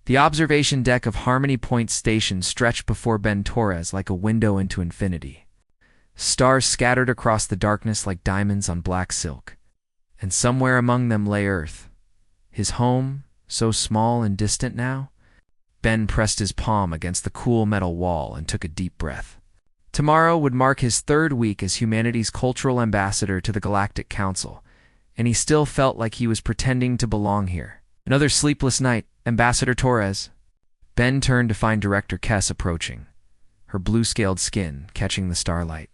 The observation deck of Harmony Point Station stretched before Ben Torres like a window into infinity. Stars scattered across the darkness like diamonds on black silk. And somewhere among them lay Earth. His home, so small and distant now. Ben pressed his palm against the cool metal wall and took a deep breath. Tomorrow would mark his 3rd week as humanity's cultural ambassador to the Galactic Council, and he still felt like he was pretending to belong here. Another sleepless night, Ambassador Torres. Ben turned to find Director Kess approaching, her blue-scaled skin catching the starlight.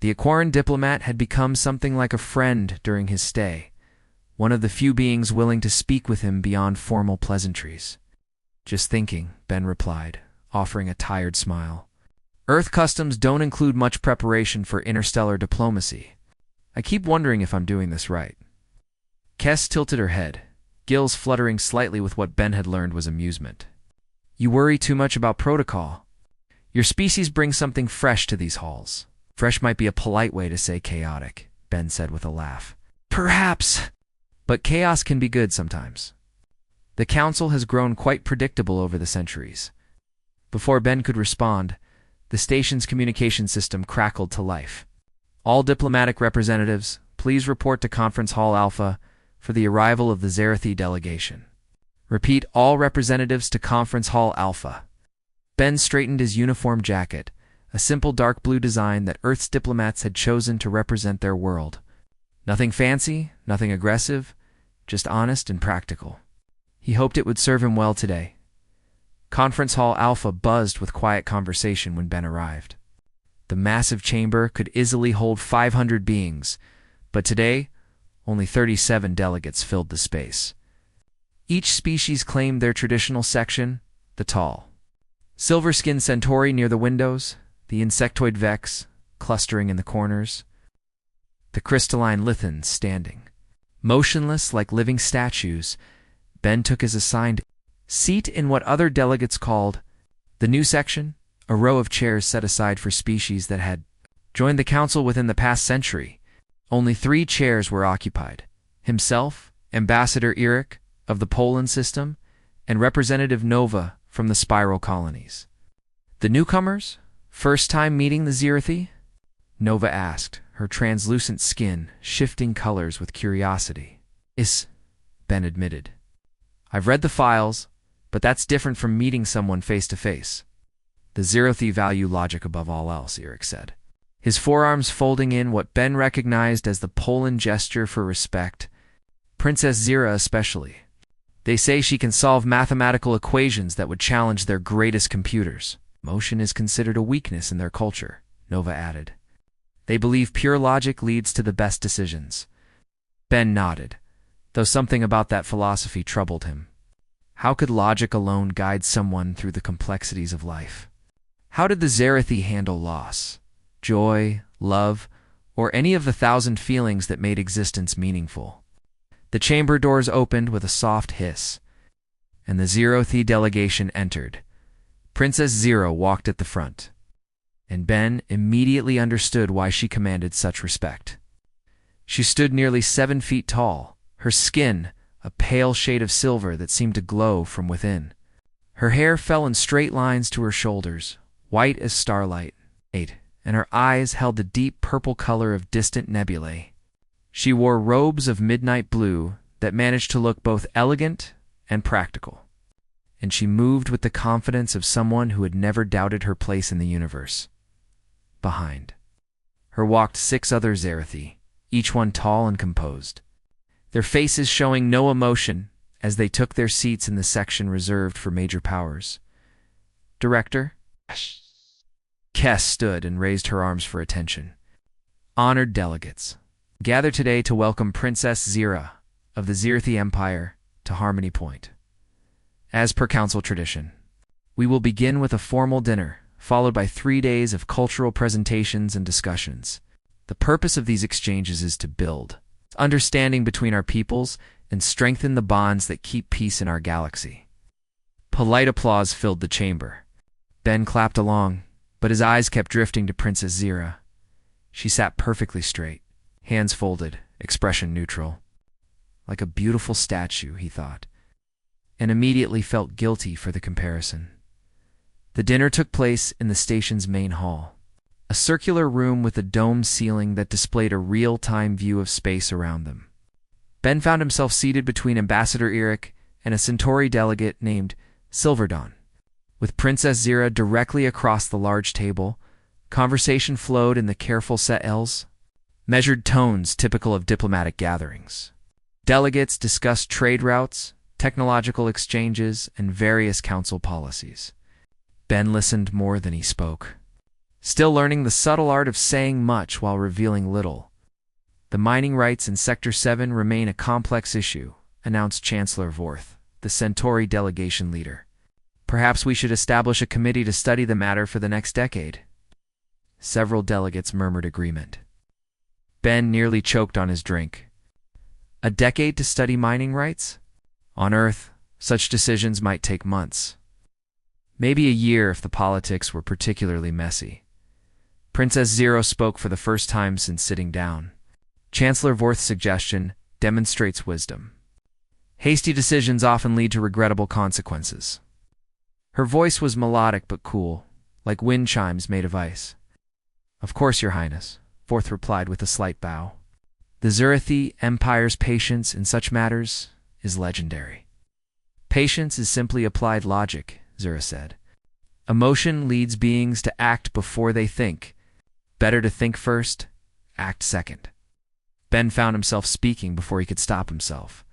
The Aquaran diplomat had become something like a friend during his stay, one of the few beings willing to speak with him beyond formal pleasantries. Just thinking, Ben replied, offering a tired smile. Earth customs don't include much preparation for interstellar diplomacy. I keep wondering if I'm doing this right. Kess tilted her head, gills fluttering slightly with what Ben had learned was amusement. You worry too much about protocol. Your species brings something fresh to these halls. Fresh might be a polite way to say chaotic, Ben said with a laugh. Perhaps, but chaos can be good sometimes. The council has grown quite predictable over the centuries. Before Ben could respond, the station's communication system crackled to life. All diplomatic representatives, please report to Conference Hall Alpha for the arrival of the Zerathi delegation. Repeat, all representatives to Conference Hall Alpha. Ben straightened his uniform jacket, a simple dark blue design that Earth's diplomats had chosen to represent their world. Nothing fancy, nothing aggressive, just honest and practical. He hoped it would serve him well today. Conference Hall Alpha buzzed with quiet conversation when Ben arrived. The massive chamber could easily hold 500 beings, but today, only 37 delegates filled the space. Each species claimed their traditional section, the tall. Silver-skinned centauri near the windows, the insectoid vex clustering in the corners, the crystalline lithans standing. Motionless like living statues, Ben took his assigned seat in what other delegates called the new section, a row of chairs set aside for species that had joined the council within the past century. Only 3 chairs were occupied: himself, Ambassador Eric of the Poland system, and Representative Nova from the Spiral colonies. The newcomers? First time meeting the Zerathi? Nova asked, her translucent skin shifting colors with curiosity. Ben admitted. I've read the files, but that's different from meeting someone face to face. The Zerathi value logic above all else, Eric said, his forearms folding in what Ben recognized as the Poland gesture for respect. Princess Zira especially. They say she can solve mathematical equations that would challenge their greatest computers. Motion is considered a weakness in their culture, Nova added. They believe pure logic leads to the best decisions. Ben nodded, though something about that philosophy troubled him. How could logic alone guide someone through the complexities of life? How did the Zerathi handle loss, joy, love, or any of the 1,000 feelings that made existence meaningful? The chamber doors opened with a soft hiss, and the Zerathi delegation entered. Princess Zero walked at the front, and Ben immediately understood why she commanded such respect. She stood nearly 7 feet tall, her skin a pale shade of silver that seemed to glow from within. Her hair fell in straight lines to her shoulders, white as starlight, and her eyes held the deep purple color of distant nebulae. She wore robes of midnight blue that managed to look both elegant and practical, and she moved with the confidence of someone who had never doubted her place in the universe. Behind her walked 6 other Zerathi, each one tall and composed, their faces showing no emotion as they took their seats in the section reserved for major powers. Director? Kess stood and raised her arms for attention. Honored delegates, gather today to welcome Princess Zira of the Zerathi Empire to Harmony Point. As per council tradition, we will begin with a formal dinner, followed by 3 days of cultural presentations and discussions. The purpose of these exchanges is to build understanding between our peoples and strengthen the bonds that keep peace in our galaxy. Polite applause filled the chamber. Ben clapped along, but his eyes kept drifting to Princess Zira. She sat perfectly straight, hands folded, expression neutral. Like a beautiful statue, he thought. and immediately felt guilty for the comparison. The dinner took place in the station's main hall, a circular room with a domed ceiling that displayed a real-time view of space around them. Ben found himself seated between Ambassador Eric and a Centauri delegate named Silverdawn. With Princess Zira directly across the large table, conversation flowed in the careful set L's, measured tones typical of diplomatic gatherings. Delegates discussed trade routes, technological exchanges, and various council policies. Ben listened more than he spoke, still learning the subtle art of saying much while revealing little. The mining rights in Sector 7 remain a complex issue, announced Chancellor Vorth, the Centauri delegation leader. Perhaps we should establish a committee to study the matter for the next decade. Several delegates murmured agreement. Ben nearly choked on his drink. A decade to study mining rights? On Earth, such decisions might take months. Maybe a year if the politics were particularly messy. Princess Zero spoke for the first time since sitting down. Chancellor Vorth's suggestion demonstrates wisdom. Hasty decisions often lead to regrettable consequences. Her voice was melodic but cool, like wind chimes made of ice. Of course, Your Highness, Vorth replied with a slight bow. The Zurithi Empire's patience in such matters is legendary. Patience is simply applied logic, Zura said. Emotion leads beings to act before they think. Better to think first, act second. Ben found himself speaking before he could stop himself.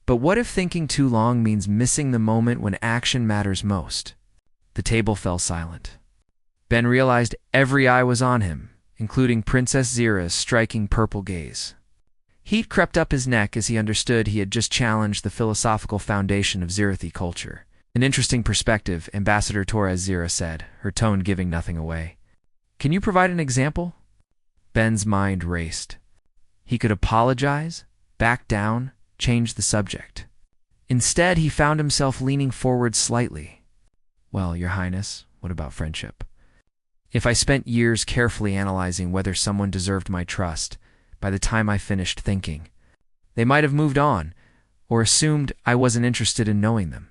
But what if thinking too long means missing the moment when action matters most? The table fell silent. Ben realized every eye was on him, including Princess Zira's striking purple gaze. Heat crept up his neck as he understood he had just challenged the philosophical foundation of Zirithi culture. An interesting perspective, Ambassador Torres Zira said, her tone giving nothing away. Can you provide an example? Ben's mind raced. He could apologize, back down, change the subject. Instead, he found himself leaning forward slightly. Well, Your Highness, what about friendship? If I spent years carefully analyzing whether someone deserved my trust, by the time I finished thinking, they might have moved on, or assumed I wasn't interested in knowing them.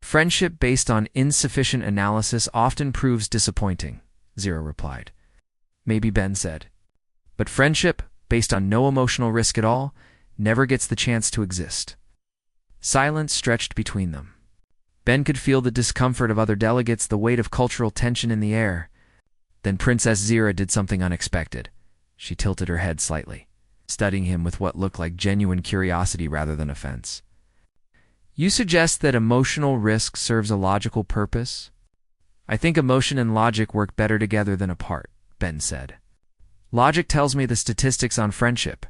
Friendship based on insufficient analysis often proves disappointing, Zero replied. Maybe Ben said. But friendship, based on no emotional risk at all, never gets the chance to exist. Silence stretched between them. Ben could feel the discomfort of other delegates, the weight of cultural tension in the air. Then Princess Zira did something unexpected. She tilted her head slightly, studying him with what looked like genuine curiosity rather than offense. You suggest that emotional risk serves a logical purpose? I think emotion and logic work better together than apart, Ben said. Logic tells me the statistics on friendship,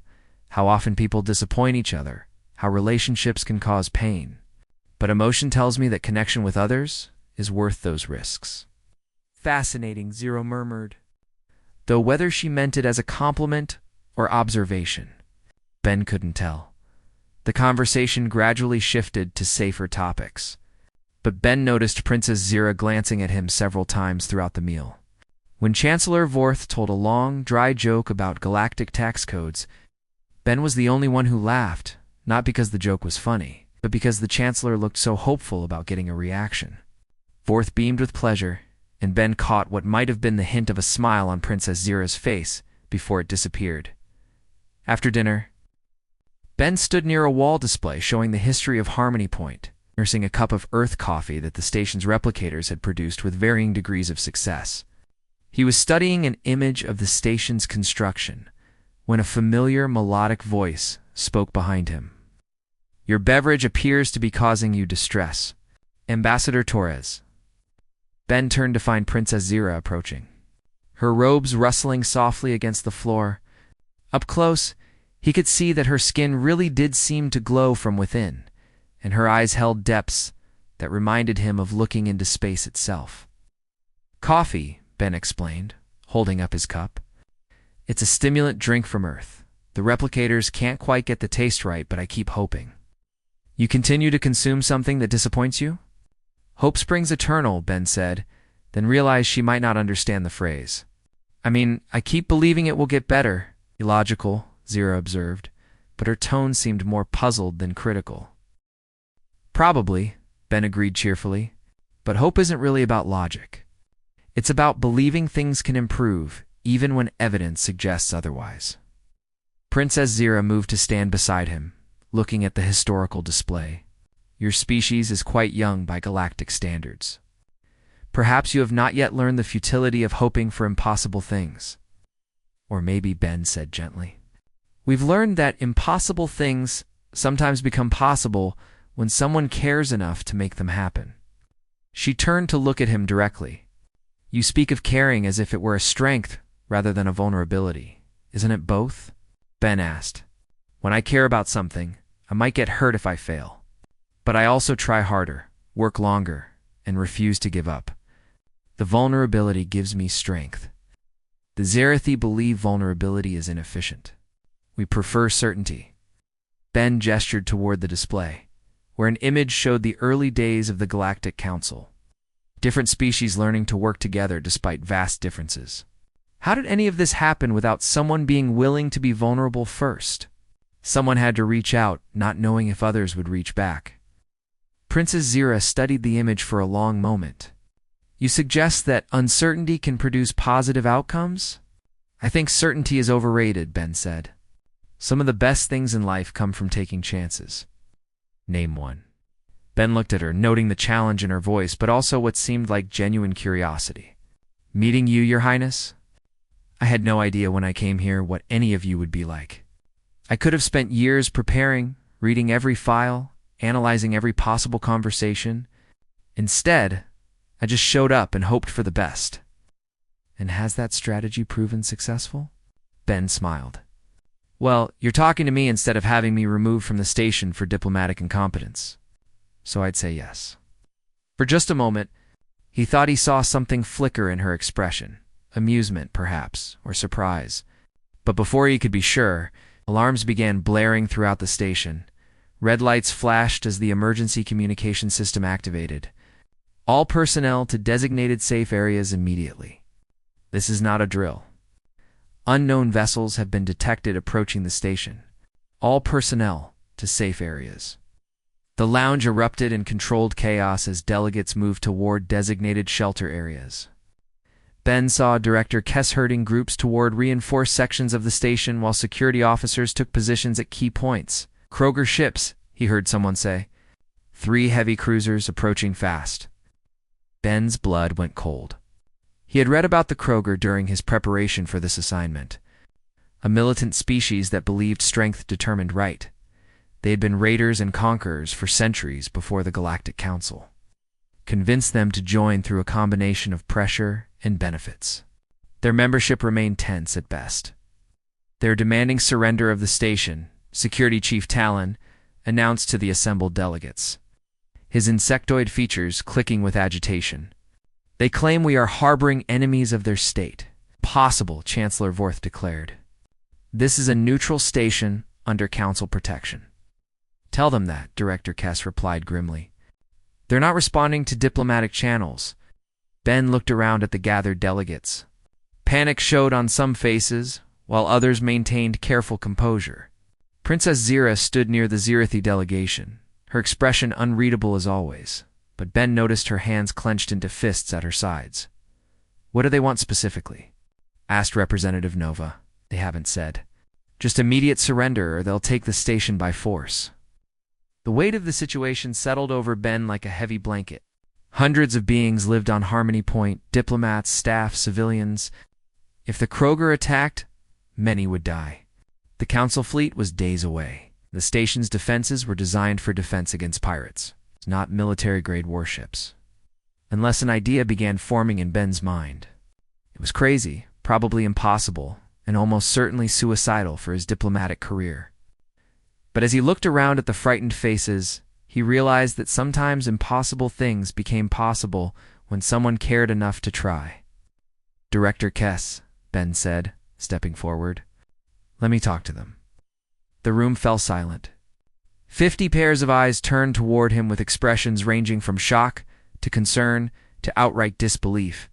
how often people disappoint each other, how relationships can cause pain. But emotion tells me that connection with others is worth those risks. Fascinating, Zero murmured, though whether she meant it as a compliment or observation, Ben couldn't tell. The conversation gradually shifted to safer topics, but Ben noticed Princess Zira glancing at him several times throughout the meal. When Chancellor Vorth told a long, dry joke about galactic tax codes, Ben was the only one who laughed, not because the joke was funny, but because the Chancellor looked so hopeful about getting a reaction. Vorth beamed with pleasure, and Ben caught what might have been the hint of a smile on Princess Zira's face before it disappeared. After dinner, Ben stood near a wall display showing the history of Harmony Point, nursing a cup of Earth coffee that the station's replicators had produced with varying degrees of success. He was studying an image of the station's construction when a familiar melodic voice spoke behind him. Your beverage appears to be causing you distress. Ambassador Torres. Ben turned to find Princess Zira approaching, her robes rustling softly against the floor. Up close, he could see that her skin really did seem to glow from within, and her eyes held depths that reminded him of looking into space itself. Coffee, Ben explained, holding up his cup. It's a stimulant drink from Earth. The replicators can't quite get the taste right, but I keep hoping. You continue to consume something that disappoints you? Hope springs eternal, Ben said, then realized she might not understand the phrase. I mean, I keep believing it will get better. Illogical, Zira observed, but her tone seemed more puzzled than critical. Probably, Ben agreed cheerfully. But hope isn't really about logic. It's about believing things can improve, even when evidence suggests otherwise. Princess Zira moved to stand beside him, looking at the historical display. Your species is quite young by galactic standards. Perhaps you have not yet learned the futility of hoping for impossible things. Or maybe, Ben said gently. We've learned that impossible things sometimes become possible when someone cares enough to make them happen. She turned to look at him directly. You speak of caring as if it were a strength rather than a vulnerability. Isn't it both? Ben asked. When I care about something, I might get hurt if I fail. But I also try harder, work longer, and refuse to give up. The vulnerability gives me strength. The Zerathi believe vulnerability is inefficient. We prefer certainty. Ben gestured toward the display, where an image showed the early days of the Galactic Council. Different species learning to work together despite vast differences. How did any of this happen without someone being willing to be vulnerable first? Someone had to reach out, not knowing if others would reach back. Princess Zira studied the image for a long moment. You suggest that uncertainty can produce positive outcomes? I think certainty is overrated, Ben said. Some of the best things in life come from taking chances. Name one. Ben looked at her, noting the challenge in her voice, but also what seemed like genuine curiosity. Meeting you, Your Highness? I had no idea when I came here what any of you would be like. I could have spent years preparing, reading every file, analyzing every possible conversation. Instead, I just showed up and hoped for the best. And has that strategy proven successful? Ben smiled. Well, you're talking to me instead of having me removed from the station for diplomatic incompetence. So I'd say yes. For just a moment, he thought he saw something flicker in her expression. Amusement, perhaps, or surprise. But before he could be sure, alarms began blaring throughout the station. Red lights flashed as the emergency communication system activated. All personnel to designated safe areas immediately. This is not a drill. Unknown vessels have been detected approaching the station. All personnel to safe areas. The lounge erupted in controlled chaos as delegates moved toward designated shelter areas. Ben saw Director Kess herding groups toward reinforced sections of the station while security officers took positions at key points. Kroger ships, he heard someone say. 3 heavy cruisers approaching fast. Ben's blood went cold. He had read about the Kroger during his preparation for this assignment. A militant species that believed strength determined right. They had been raiders and conquerors for centuries before the Galactic Council. Convinced them to join through a combination of pressure and benefits. Their membership remained tense at best. Their demanding surrender of the station, Security Chief Talon announced to the assembled delegates, his insectoid features clicking with agitation. They claim we are harboring enemies of their state. Possible, Chancellor Vorth declared. This is a neutral station under Council protection. Tell them that, Director Kess replied grimly. They're not responding to diplomatic channels. Ben looked around at the gathered delegates. Panic showed on some faces, while others maintained careful composure. Princess Zira stood near the Zerathi delegation, her expression unreadable as always, but Ben noticed her hands clenched into fists at her sides. What do they want specifically? Asked Representative Nova. They haven't said. Just immediate surrender or they'll take the station by force. The weight of the situation settled over Ben like a heavy blanket. Hundreds of beings lived on Harmony Point, diplomats, staff, civilians. If the Kroger attacked, many would die. The Council fleet was days away. The station's defenses were designed for defense against pirates, not military-grade warships. Unless an idea began forming in Ben's mind. It was crazy, probably impossible, and almost certainly suicidal for his diplomatic career. But as he looked around at the frightened faces, he realized that sometimes impossible things became possible when someone cared enough to try. Director Kess, Ben said, stepping forward. Let me talk to them. The room fell silent. 50 pairs of eyes turned toward him with expressions ranging from shock to concern to outright disbelief.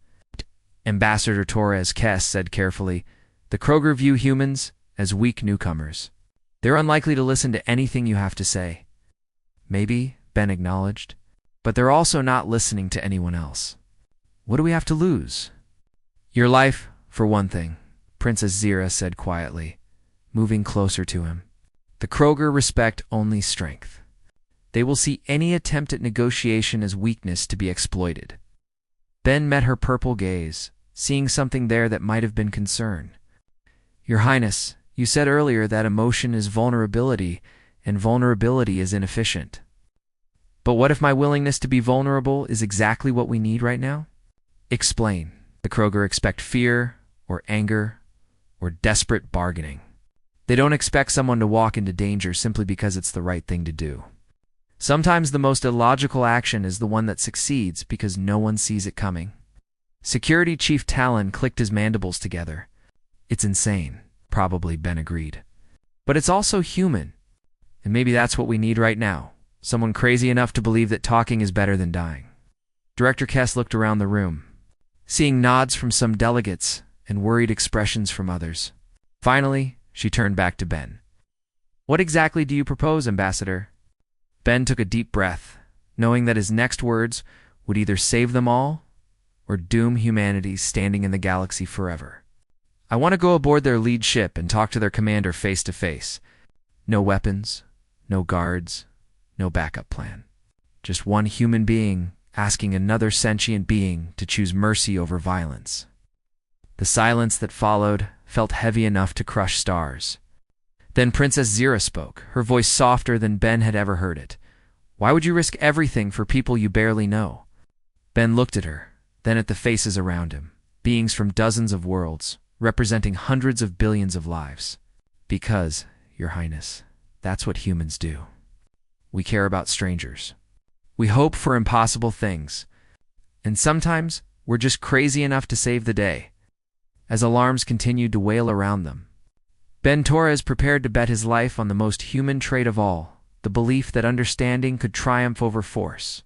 Ambassador Torres Kess said carefully, the Kroger view humans as weak newcomers. They're unlikely to listen to anything you have to say. Maybe, Ben acknowledged. But they're also not listening to anyone else. What do we have to lose? Your life, for one thing, Princess Zira said quietly, moving closer to him. The Kroger respect only strength. They will see any attempt at negotiation as weakness to be exploited. Ben met her purple gaze, seeing something there that might have been concern. Your Highness, you said earlier that emotion is vulnerability, and vulnerability is inefficient. But what if my willingness to be vulnerable is exactly what we need right now? Explain. The Kroger expect fear, or anger, or desperate bargaining. They don't expect someone to walk into danger simply because it's the right thing to do. Sometimes the most illogical action is the one that succeeds because no one sees it coming. Security Chief Talon clicked his mandibles together. It's insane, probably Ben agreed. But it's also human. And maybe that's what we need right now. Someone crazy enough to believe that talking is better than dying. Director Kess looked around the room, seeing nods from some delegates and worried expressions from others. Finally, she turned back to Ben. What exactly do you propose, Ambassador? Ben took a deep breath, knowing that his next words would either save them all or doom humanity standing in the galaxy forever. I want to go aboard their lead ship and talk to their commander face to face. No weapons, no guards, no backup plan. Just one human being asking another sentient being to choose mercy over violence. The silence that followed felt heavy enough to crush stars. Then Princess Zira spoke, her voice softer than Ben had ever heard it. Why would you risk everything for people you barely know? Ben looked at her, then at the faces around him, beings from dozens of worlds, representing hundreds of billions of lives. Because, Your Highness, that's what humans do. We care about strangers. We hope for impossible things. And sometimes, we're just crazy enough to save the day. As alarms continued to wail around them, Ben Torres prepared to bet his life on the most human trait of all, the belief that understanding could triumph over force,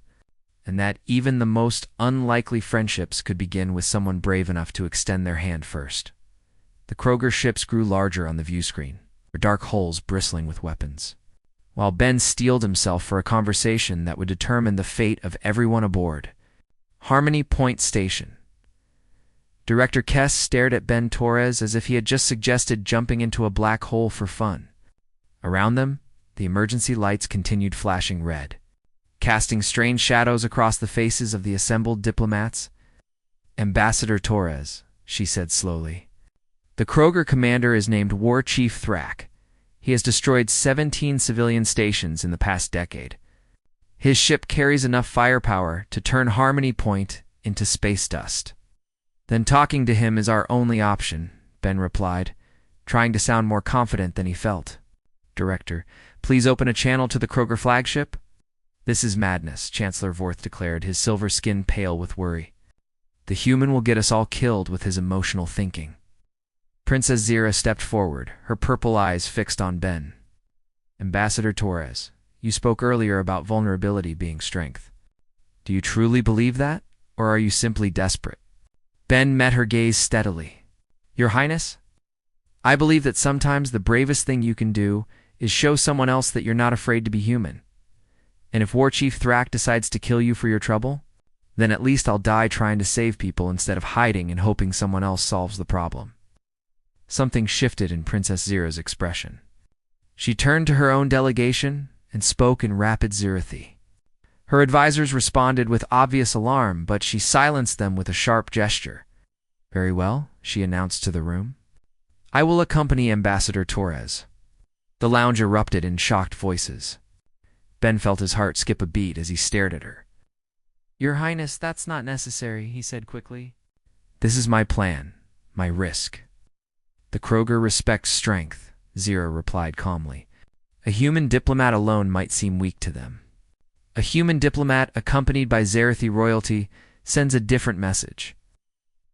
and that even the most unlikely friendships could begin with someone brave enough to extend their hand first. The Kroger ships grew larger on the view screen, their dark hulls bristling with weapons, while Ben steeled himself for a conversation that would determine the fate of everyone aboard. Harmony Point Station. Director Kess stared at Ben Torres as if he had just suggested jumping into a black hole for fun. Around them, the emergency lights continued flashing red, casting strange shadows across the faces of the assembled diplomats. Ambassador Torres, she said slowly. The Kroger commander is named War Chief Thrak. He has destroyed 17 civilian stations in the past decade. His ship carries enough firepower to turn Harmony Point into space dust. Then talking to him is our only option, Ben replied, trying to sound more confident than he felt. Director, please open a channel to the Kroger flagship. This is madness, Chancellor Vorth declared, his silver skin pale with worry. The human will get us all killed with his emotional thinking. Princess Zira stepped forward, her purple eyes fixed on Ben. Ambassador Torres, you spoke earlier about vulnerability being strength. Do you truly believe that, or are you simply desperate? Ben met her gaze steadily. Your Highness, I believe that sometimes the bravest thing you can do is show someone else that you're not afraid to be human. And if War Chief Thrak decides to kill you for your trouble, then at least I'll die trying to save people instead of hiding and hoping someone else solves the problem. Something shifted in Princess Zira's expression. She turned to her own delegation and spoke in rapid Zirathi. Her advisors responded with obvious alarm, but she silenced them with a sharp gesture. Very well, she announced to the room. I will accompany Ambassador Torres. The lounge erupted in shocked voices. Ben felt his heart skip a beat as he stared at her. Your Highness, that's not necessary, he said quickly. This is my plan, my risk. The Kroger respects strength, Zira replied calmly. A human diplomat alone might seem weak to them. A human diplomat accompanied by Zerathi royalty sends a different message.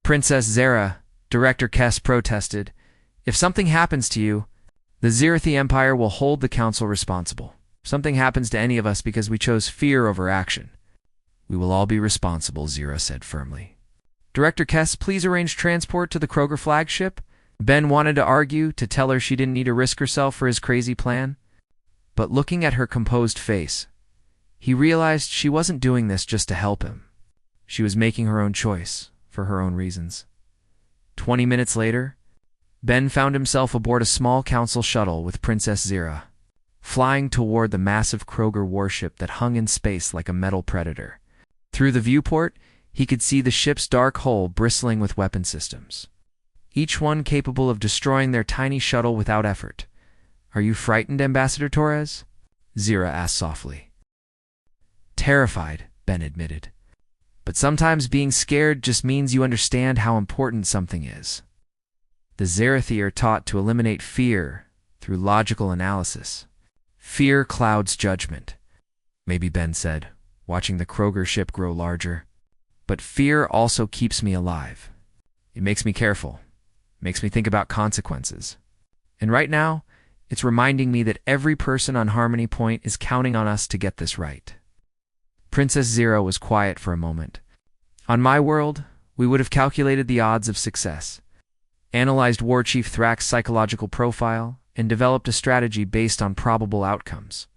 Princess Zera, Director Kess protested, if something happens to you, the Zerathi Empire will hold the council responsible. If something happens to any of us because we chose fear over action, we will all be responsible, Zira said firmly. Director Kess, please arrange transport to the Kroger flagship. Ben wanted to argue, to tell her she didn't need to risk herself for his crazy plan. But looking at her composed face, He realized she wasn't doing this just to help him. She was making her own choice, for her own reasons. 20 minutes later, Ben found himself aboard a small council shuttle with Princess Zira, flying toward the massive Kroger warship that hung in space like a metal predator. Through the viewport, he could see the ship's dark hull bristling with weapon systems, each one capable of destroying their tiny shuttle without effort. "Are you frightened, Ambassador Torres?" Zira asked softly. "Terrified," Ben admitted. "But sometimes being scared just means you understand how important something is." The Zerathi are taught to eliminate fear through logical analysis. "Fear clouds judgment," maybe Ben said, watching the Kroger ship grow larger. "But fear also keeps me alive. It makes me careful, makes me think about consequences. And right now, it's reminding me that every person on Harmony Point is counting on us to get this right." Princess Zira was quiet for a moment. "On my world, we would have calculated the odds of success, analyzed War Chief Thrak's psychological profile, and developed a strategy based on probable outcomes.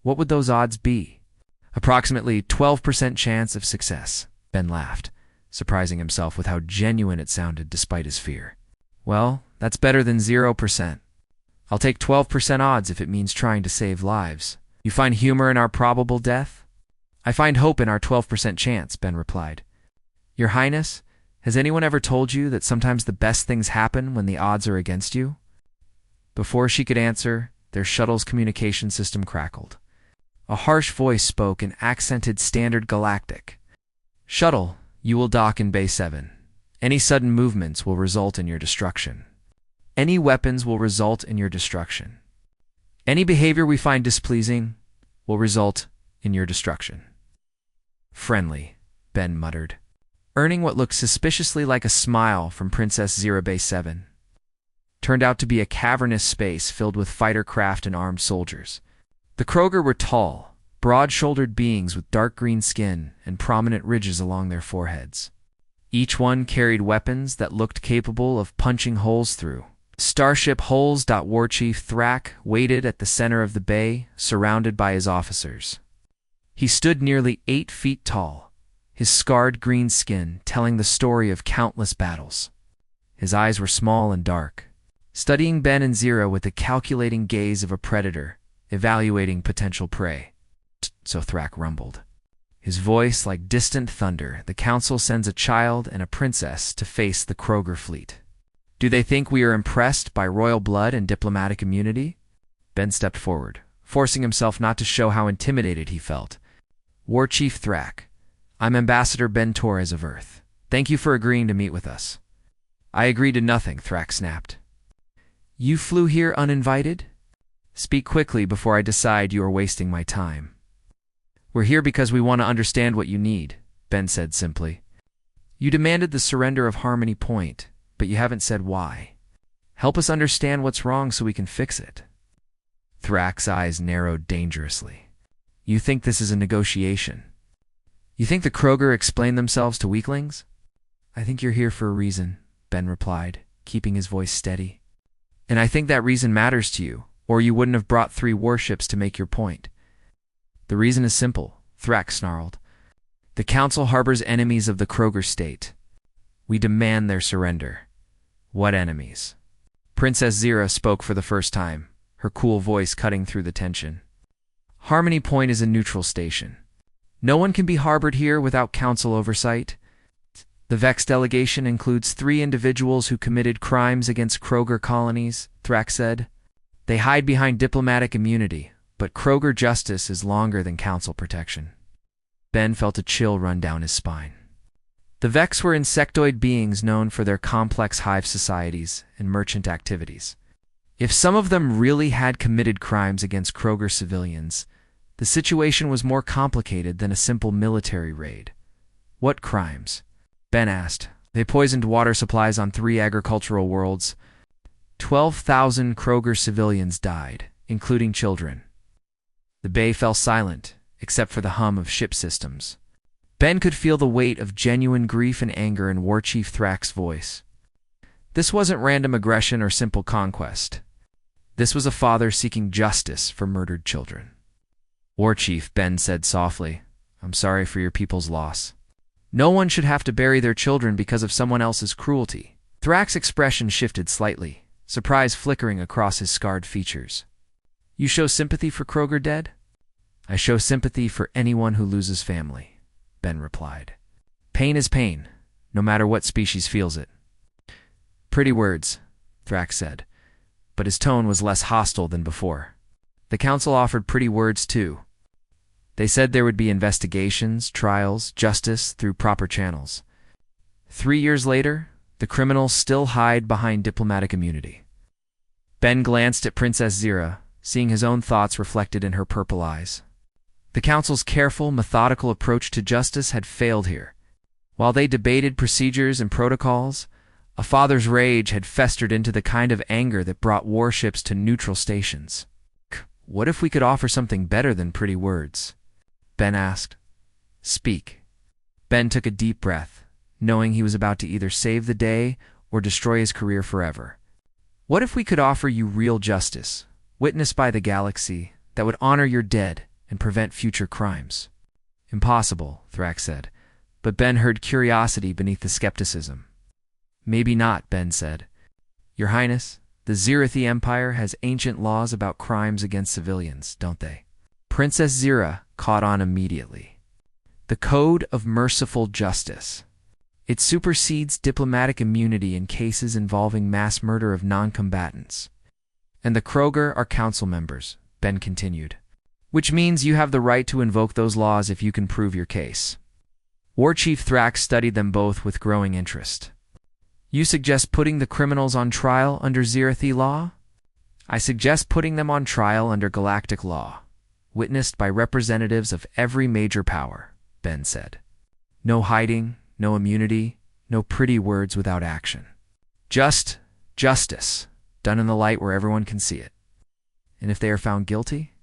What would those odds be?" "Approximately 12% chance of success," Ben laughed, surprising himself with how genuine it sounded despite his fear. "Well, that's better than 0%. I'll take 12% odds if it means trying to save lives. You find humor in our probable death?" "I find hope in our 12% chance," Ben replied. "Your Highness, has anyone ever told you that sometimes the best things happen when the odds are against you?" Before she could answer, their shuttle's communication system crackled. A harsh voice spoke in accented Standard Galactic. "Shuttle, you will dock in Bay 7. Any sudden movements will result in your destruction. Any weapons will result in your destruction. Any behavior we find displeasing will result in your destruction." "Friendly," Ben muttered, earning what looked suspiciously like a smile from Princess Zira. Bay 7 turned out to be a cavernous space filled with fighter craft and armed soldiers. The Kroger were tall, broad-shouldered beings with dark green skin and prominent ridges along their foreheads. Each one carried weapons that looked capable of punching holes through. Starship Holes. War Chief Thrak waited at the center of the bay, surrounded by his officers. He stood nearly 8 feet tall, his scarred green skin telling the story of countless battles. His eyes were small and dark, studying Ben and Zira with the calculating gaze of a predator, evaluating potential prey. So Thrak rumbled, his voice like distant thunder. "The Council sends a child and a princess to face the Kroger fleet. Do they think we are impressed by royal blood and diplomatic immunity?" Ben stepped forward, forcing himself not to show how intimidated he felt. "War Chief Thrak, I'm Ambassador Ben Torres of Earth. Thank you for agreeing to meet with us." "I agree to nothing," Thrak snapped. "You flew here uninvited? Speak quickly before I decide you are wasting my time." "We're here because we want to understand what you need," Ben said simply. "You demanded the surrender of Harmony Point, but you haven't said why. Help us understand what's wrong so we can fix it." Thrak's eyes narrowed dangerously. "You think this is a negotiation? You think the Kroger explain themselves to weaklings?" "I think you're here for a reason," Ben replied, keeping his voice steady. "And I think that reason matters to you, or you wouldn't have brought 3 warships to make your point." "The reason is simple," Thrak snarled. "The Council harbors enemies of the Kroger state. We demand their surrender." "What enemies?" Princess Zira spoke for the first time, her cool voice cutting through the tension. "Harmony Point is a neutral station. No one can be harbored here without Council oversight. The Vex delegation includes 3 individuals who committed crimes against Kroger colonies," Thrak said. "They hide behind diplomatic immunity, but Kroger justice is longer than Council protection." Ben felt a chill run down his spine. The Vex were insectoid beings known for their complex hive societies and merchant activities. If some of them really had committed crimes against Kroger civilians, the situation was more complicated than a simple military raid. "What crimes?" Ben asked. "They poisoned water supplies on 3 agricultural worlds. 12,000 Kroger civilians died, including children." The bay fell silent, except for the hum of ship systems. Ben could feel the weight of genuine grief and anger in War Chief Thrak's voice. This wasn't random aggression or simple conquest. This was a father seeking justice for murdered children. War Chief, Ben said softly, I'm sorry for your people's loss. No one should have to bury their children because of someone else's cruelty. Thrak's expression shifted slightly, surprise flickering across his scarred features. You show sympathy for Kroger dead? I show sympathy for anyone who loses family, Ben replied. Pain is pain, no matter what species feels it. Pretty words, Thrak said, but his tone was less hostile than before. The council offered pretty words too. They said there would be investigations, trials, justice through proper channels. 3 years later, the criminals still hide behind diplomatic immunity. Ben glanced at Princess Zira, seeing his own thoughts reflected in her purple eyes. The council's careful, methodical approach to justice had failed here. While they debated procedures and protocols, a father's rage had festered into the kind of anger that brought warships to neutral stations. What if we could offer something better than pretty words? Ben asked. Speak. Ben took a deep breath, knowing he was about to either save the day or destroy his career forever. What if we could offer you real justice, witnessed by the galaxy, that would honor your dead and prevent future crimes? Impossible, Thrak said, but Ben heard curiosity beneath the skepticism. Maybe not, Ben said. Your Highness, the Zirathi Empire has ancient laws about crimes against civilians, don't they? Princess Zira caught on immediately. The Code of Merciful Justice. It supersedes diplomatic immunity in cases involving mass murder of non-combatants. And the Kroger are council members, Ben continued. Which means you have the right to invoke those laws if you can prove your case. War Chief Thrak studied them both with growing interest. You suggest putting the criminals on trial under Zirathi law? I suggest putting them on trial under galactic law, witnessed by representatives of every major power, Ben said. No hiding, no immunity, no pretty words without action. Just justice, done in the light where everyone can see it. And if they are found guilty?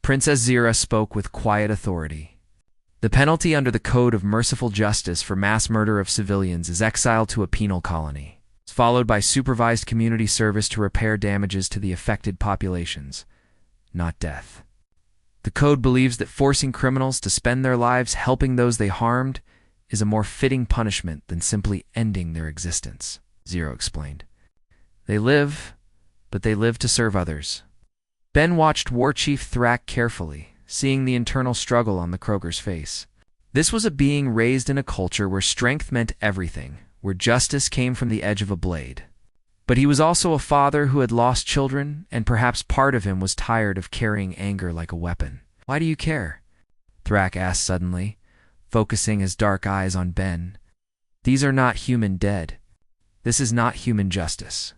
Princess Zira spoke with quiet authority. The penalty under the Code of Merciful Justice for mass murder of civilians is exile to a penal colony, followed by supervised community service to repair damages to the affected populations, not death. The Code believes that forcing criminals to spend their lives helping those they harmed is a more fitting punishment than simply ending their existence, Zero explained. They live, but they live to serve others. Ben watched War Chief Thrak carefully, seeing the internal struggle on the Kroger's face. This was a being raised in a culture where strength meant everything, where justice came from the edge of a blade. But he was also a father who had lost children, and perhaps part of him was tired of carrying anger like a weapon. Why do you care? Thrak asked suddenly, focusing his dark eyes on Ben. These are not human dead. This is not human justice.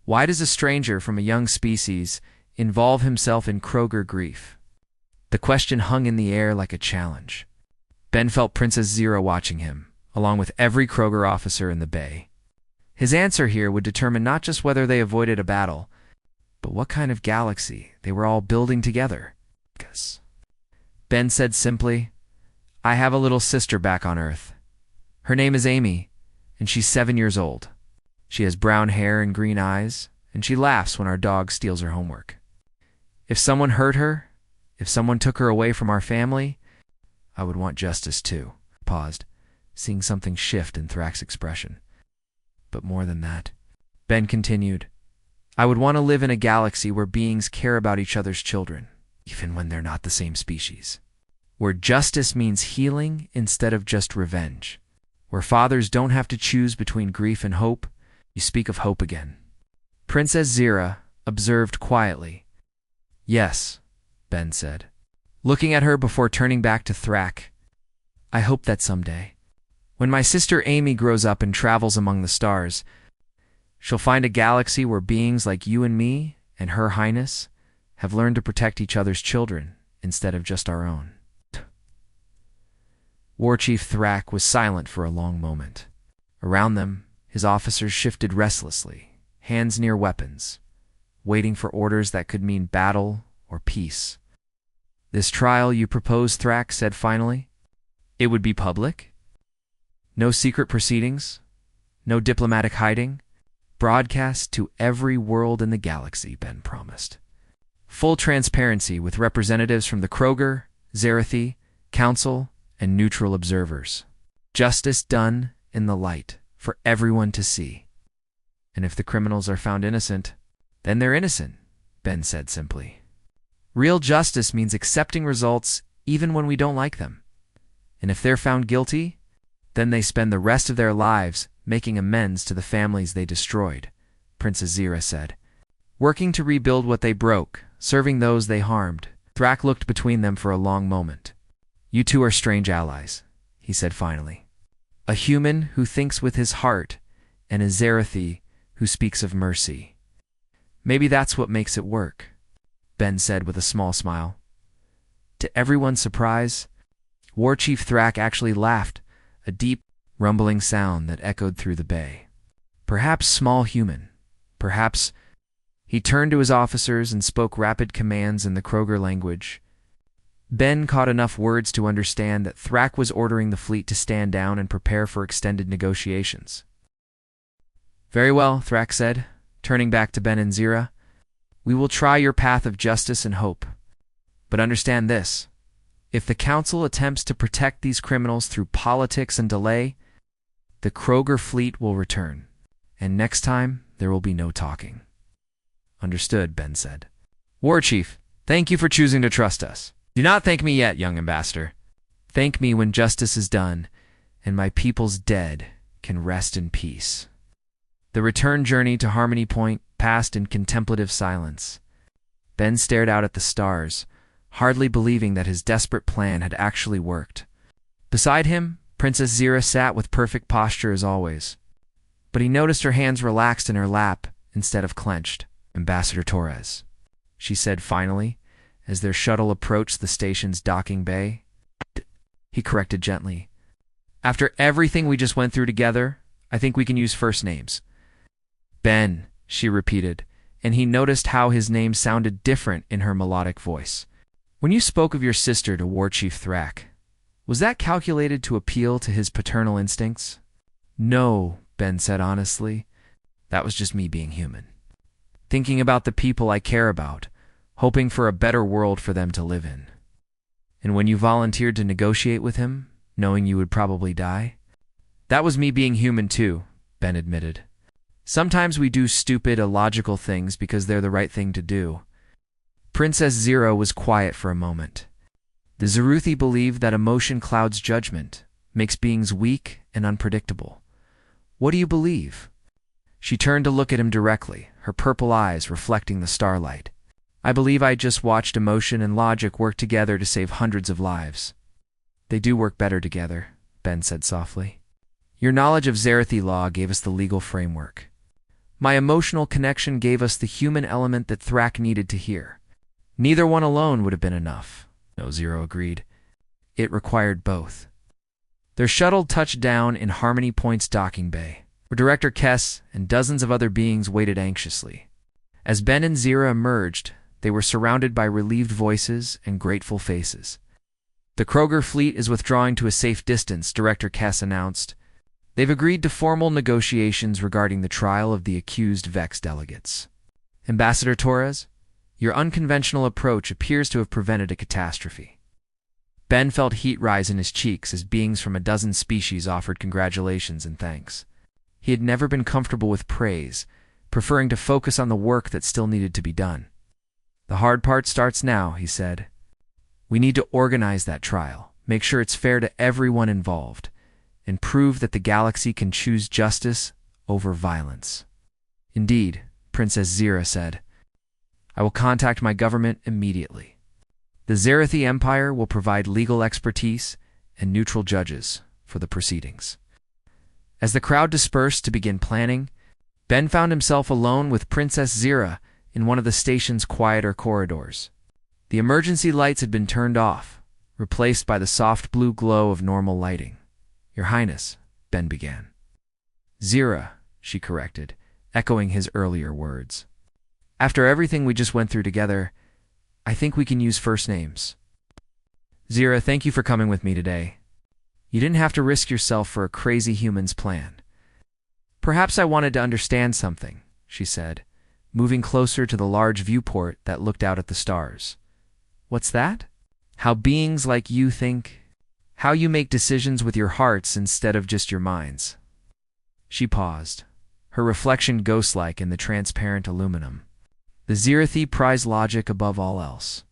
Why does a stranger from a young species involve himself in Kroger grief? The question hung in the air like a challenge. Ben felt Princess Zira watching him, along with every Kroger officer in the bay. His answer here would determine not just whether they avoided a battle, but what kind of galaxy they were all building together. Ben said simply, I have a little sister back on Earth. Her name is Amy, and she's 7 years old. She has brown hair and green eyes, and she laughs when our dog steals her homework. If someone hurt her, if someone took her away from our family, I would want justice too. Paused, seeing something shift in Thrak's expression. But more than that, Ben continued, I would want to live in a galaxy where beings care about each other's children, even when they're not the same species. Where justice means healing instead of just revenge. Where fathers don't have to choose between grief and hope. You speak of hope again. Princess Zira observed quietly. Yes, Ben said, looking at her before turning back to Thrak. I hope that someday, when my sister Amy grows up and travels among the stars, she'll find a galaxy where beings like you and me and Her Highness have learned to protect each other's children instead of just our own. War Chief Thrak was silent for a long moment. Around them, his officers shifted restlessly, hands near weapons, waiting for orders that could mean battle or peace. This trial you propose, Thrak said finally, it would be public? No secret proceedings? No diplomatic hiding? Broadcast to every world in the galaxy, Ben promised. Full transparency with representatives from the Kroger, Zerathi, Council, and neutral observers. Justice done in the light for everyone to see. And if the criminals are found innocent, then they're innocent, Ben said simply. Real justice means accepting results even when we don't like them. And if they're found guilty, then they spend the rest of their lives making amends to the families they destroyed, Princess Zira said. Working to rebuild what they broke, serving those they harmed. Thrak looked between them for a long moment. You two are strange allies, he said finally. A human who thinks with his heart, and a Zerathi who speaks of mercy. Maybe that's what makes it work, Ben said with a small smile. To everyone's surprise, War Chief Thrak actually laughed, a deep, rumbling sound that echoed through the bay. Perhaps small human, perhaps. He turned to his officers and spoke rapid commands in the Kroger language. Ben caught enough words to understand that Thrak was ordering the fleet to stand down and prepare for extended negotiations. Very well, Thrak said, turning back to Ben and Zira. We will try your path of justice and hope. But understand this. If the Council attempts to protect these criminals through politics and delay, the Kroger fleet will return. And next time, there will be no talking. Understood, Ben said. War Chief, thank you for choosing to trust us. Do not thank me yet, young ambassador. Thank me when justice is done, and my people's dead can rest in peace. The return journey to Harmony Point passed in contemplative silence. Ben stared out at the stars, hardly believing that his desperate plan had actually worked. Beside him, Princess Zira sat with perfect posture as always. But he noticed her hands relaxed in her lap instead of clenched. Ambassador Torres, she said finally, as their shuttle approached the station's docking bay. He corrected gently. After everything we just went through together, I think we can use first names. Ben, she repeated, and he noticed how his name sounded different in her melodic voice. When you spoke of your sister to War Chief Thrak, was that calculated to appeal to his paternal instincts? No, Ben said honestly. That was just me being human. Thinking about the people I care about, hoping for a better world for them to live in. And when you volunteered to negotiate with him, knowing you would probably die, that was me being human too, Ben admitted. Sometimes we do stupid, illogical things because they're the right thing to do. Princess Zira was quiet for a moment. The Zeruthi believe that emotion clouds judgment, makes beings weak and unpredictable. What do you believe? She turned to look at him directly, her purple eyes reflecting the starlight. I believe I just watched emotion and logic work together to save hundreds of lives. They do work better together, Ben said softly. Your knowledge of Zerathi law gave us the legal framework. My emotional connection gave us the human element that Thrak needed to hear. Neither one alone would have been enough, No Zero agreed. It required both. Their shuttle touched down in Harmony Point's docking bay, where Director Kess and dozens of other beings waited anxiously. As Ben and Zira emerged, they were surrounded by relieved voices and grateful faces. The Kroger fleet is withdrawing to a safe distance, Director Kess announced. They've agreed to formal negotiations regarding the trial of the accused Vex delegates. Ambassador Torres, your unconventional approach appears to have prevented a catastrophe. Ben felt heat rise in his cheeks as beings from a dozen species offered congratulations and thanks. He had never been comfortable with praise, preferring to focus on the work that still needed to be done. The hard part starts now, he said. We need to organize that trial, make sure it's fair to everyone involved, and prove that the galaxy can choose justice over violence. Indeed, Princess Zira said. I will contact my government immediately. The Zerathi Empire will provide legal expertise and neutral judges for the proceedings. As the crowd dispersed to begin planning, Ben found himself alone with Princess Zira in one of the station's quieter corridors. The emergency lights had been turned off, replaced by the soft blue glow of normal lighting. Your Highness, Ben began. Zira, she corrected, echoing his earlier words. After everything we just went through together, I think we can use first names. Zira, thank you for coming with me today. You didn't have to risk yourself for a crazy human's plan. Perhaps I wanted to understand something, she said, moving closer to the large viewport that looked out at the stars. What's that? How beings like you think? How you make decisions with your hearts instead of just your minds. She paused, her reflection ghost-like in the transparent aluminum. The Zirathi prize logic above all else.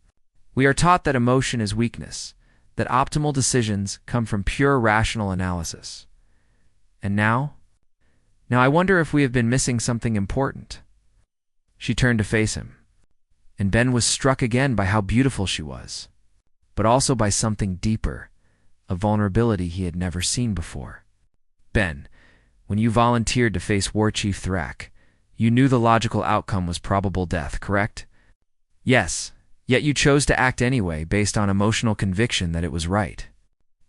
We are taught that emotion is weakness, that optimal decisions come from pure rational analysis. And now I wonder if we have been missing something important. She turned to face him, and Ben was struck again by how beautiful she was, but also by something deeper, a vulnerability he had never seen before. Ben, when you volunteered to face War Chief Thrak, you knew the logical outcome was probable death, correct? Yes, yet you chose to act anyway based on emotional conviction that it was right.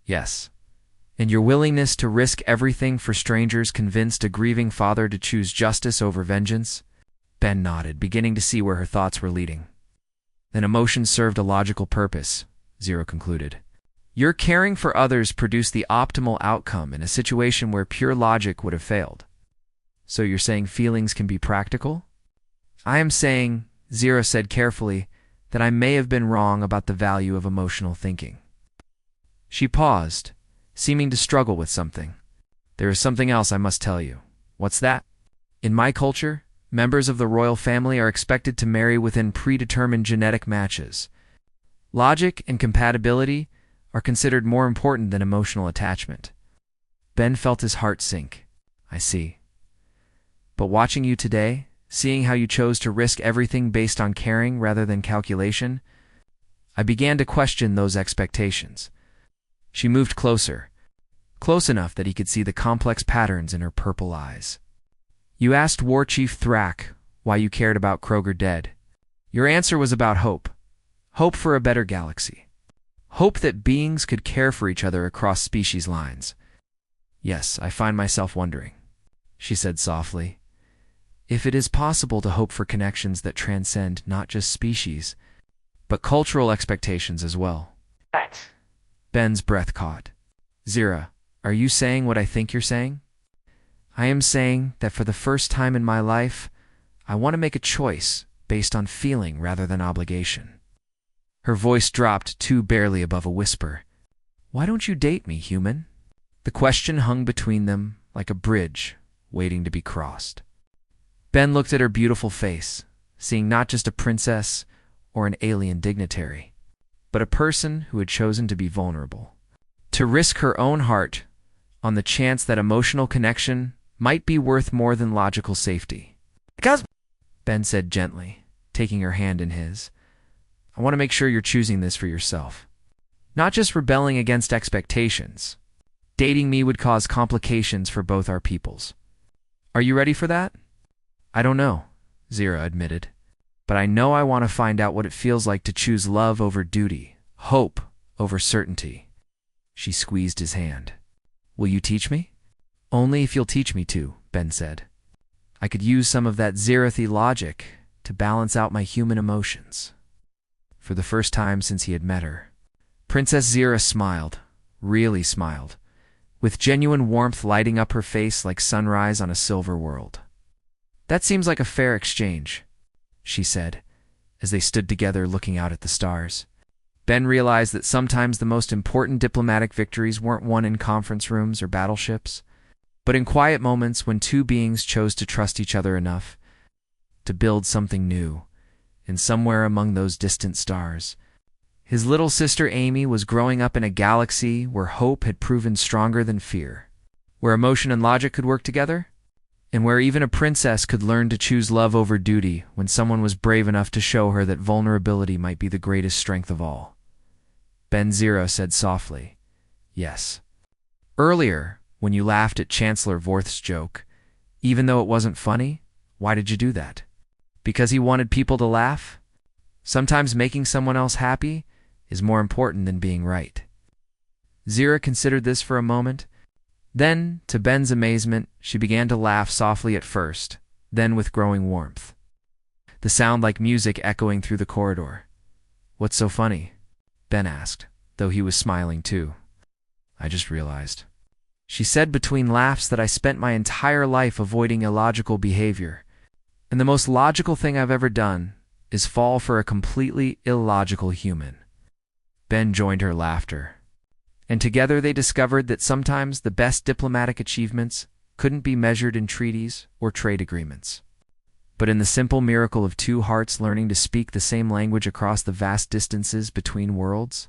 Yes. And your willingness to risk everything for strangers convinced a grieving father to choose justice over vengeance? Ben nodded, beginning to see where her thoughts were leading. Then emotion served a logical purpose, Zero concluded. Your caring for others produced the optimal outcome in a situation where pure logic would have failed. So you're saying feelings can be practical? I am saying, Zero said carefully, that I may have been wrong about the value of emotional thinking. She paused, seeming to struggle with something. There is something else I must tell you. What's that? In my culture, members of the royal family are expected to marry within predetermined genetic matches. Logic and compatibility are considered more important than emotional attachment. Ben felt his heart sink. I see. But watching you today, seeing how you chose to risk everything based on caring rather than calculation, I began to question those expectations. She moved closer, close enough that he could see the complex patterns in her purple eyes. You asked War Chief Thrak why you cared about Kroger dead. Your answer was about hope. Hope for a better galaxy. Hope that beings could care for each other across species lines. Yes, I find myself wondering, she said softly, if it is possible to hope for connections that transcend not just species, but cultural expectations as well. Ben's breath caught. Zira, are you saying what I think you're saying? I am saying that for the first time in my life, I want to make a choice based on feeling rather than obligation. Her voice dropped too barely above a whisper. Why don't you date me, human? The question hung between them like a bridge waiting to be crossed. Ben looked at her beautiful face, seeing not just a princess or an alien dignitary, but a person who had chosen to be vulnerable, to risk her own heart on the chance that emotional connection might be worth more than logical safety. Because, Ben said gently, taking her hand in his, I want to make sure you're choosing this for yourself. Not just rebelling against expectations. Dating me would cause complications for both our peoples. Are you ready for that? I don't know, Zira admitted, but I know I want to find out what it feels like to choose love over duty, hope over certainty. She squeezed his hand. Will you teach me? Only if you'll teach me to, Ben said. I could use some of that Zirathi logic to balance out my human emotions. For the first time since he had met her, Princess Zira smiled, really smiled, with genuine warmth lighting up her face like sunrise on a silver world. That seems like a fair exchange, she said, as they stood together looking out at the stars. Ben realized that sometimes the most important diplomatic victories weren't won in conference rooms or battleships, but in quiet moments when two beings chose to trust each other enough to build something new, and somewhere among those distant stars, his little sister Amy was growing up in a galaxy where hope had proven stronger than fear, where emotion and logic could work together, and where even a princess could learn to choose love over duty when someone was brave enough to show her that vulnerability might be the greatest strength of all. Ben Zira said softly, yes. Earlier, when you laughed at Chancellor Vorth's joke, even though it wasn't funny, why did you do that? Because he wanted people to laugh? Sometimes making someone else happy is more important than being right. Zira considered this for a moment. Then, to Ben's amazement, she began to laugh softly at first, then with growing warmth. The sound like music echoing through the corridor. What's so funny? Ben asked, though he was smiling too. I just realized. She said between laughs that I spent my entire life avoiding illogical behavior. And the most logical thing I've ever done is fall for a completely illogical human." Ben joined her laughter. And together they discovered that sometimes the best diplomatic achievements couldn't be measured in treaties or trade agreements, but in the simple miracle of two hearts learning to speak the same language across the vast distances between worlds.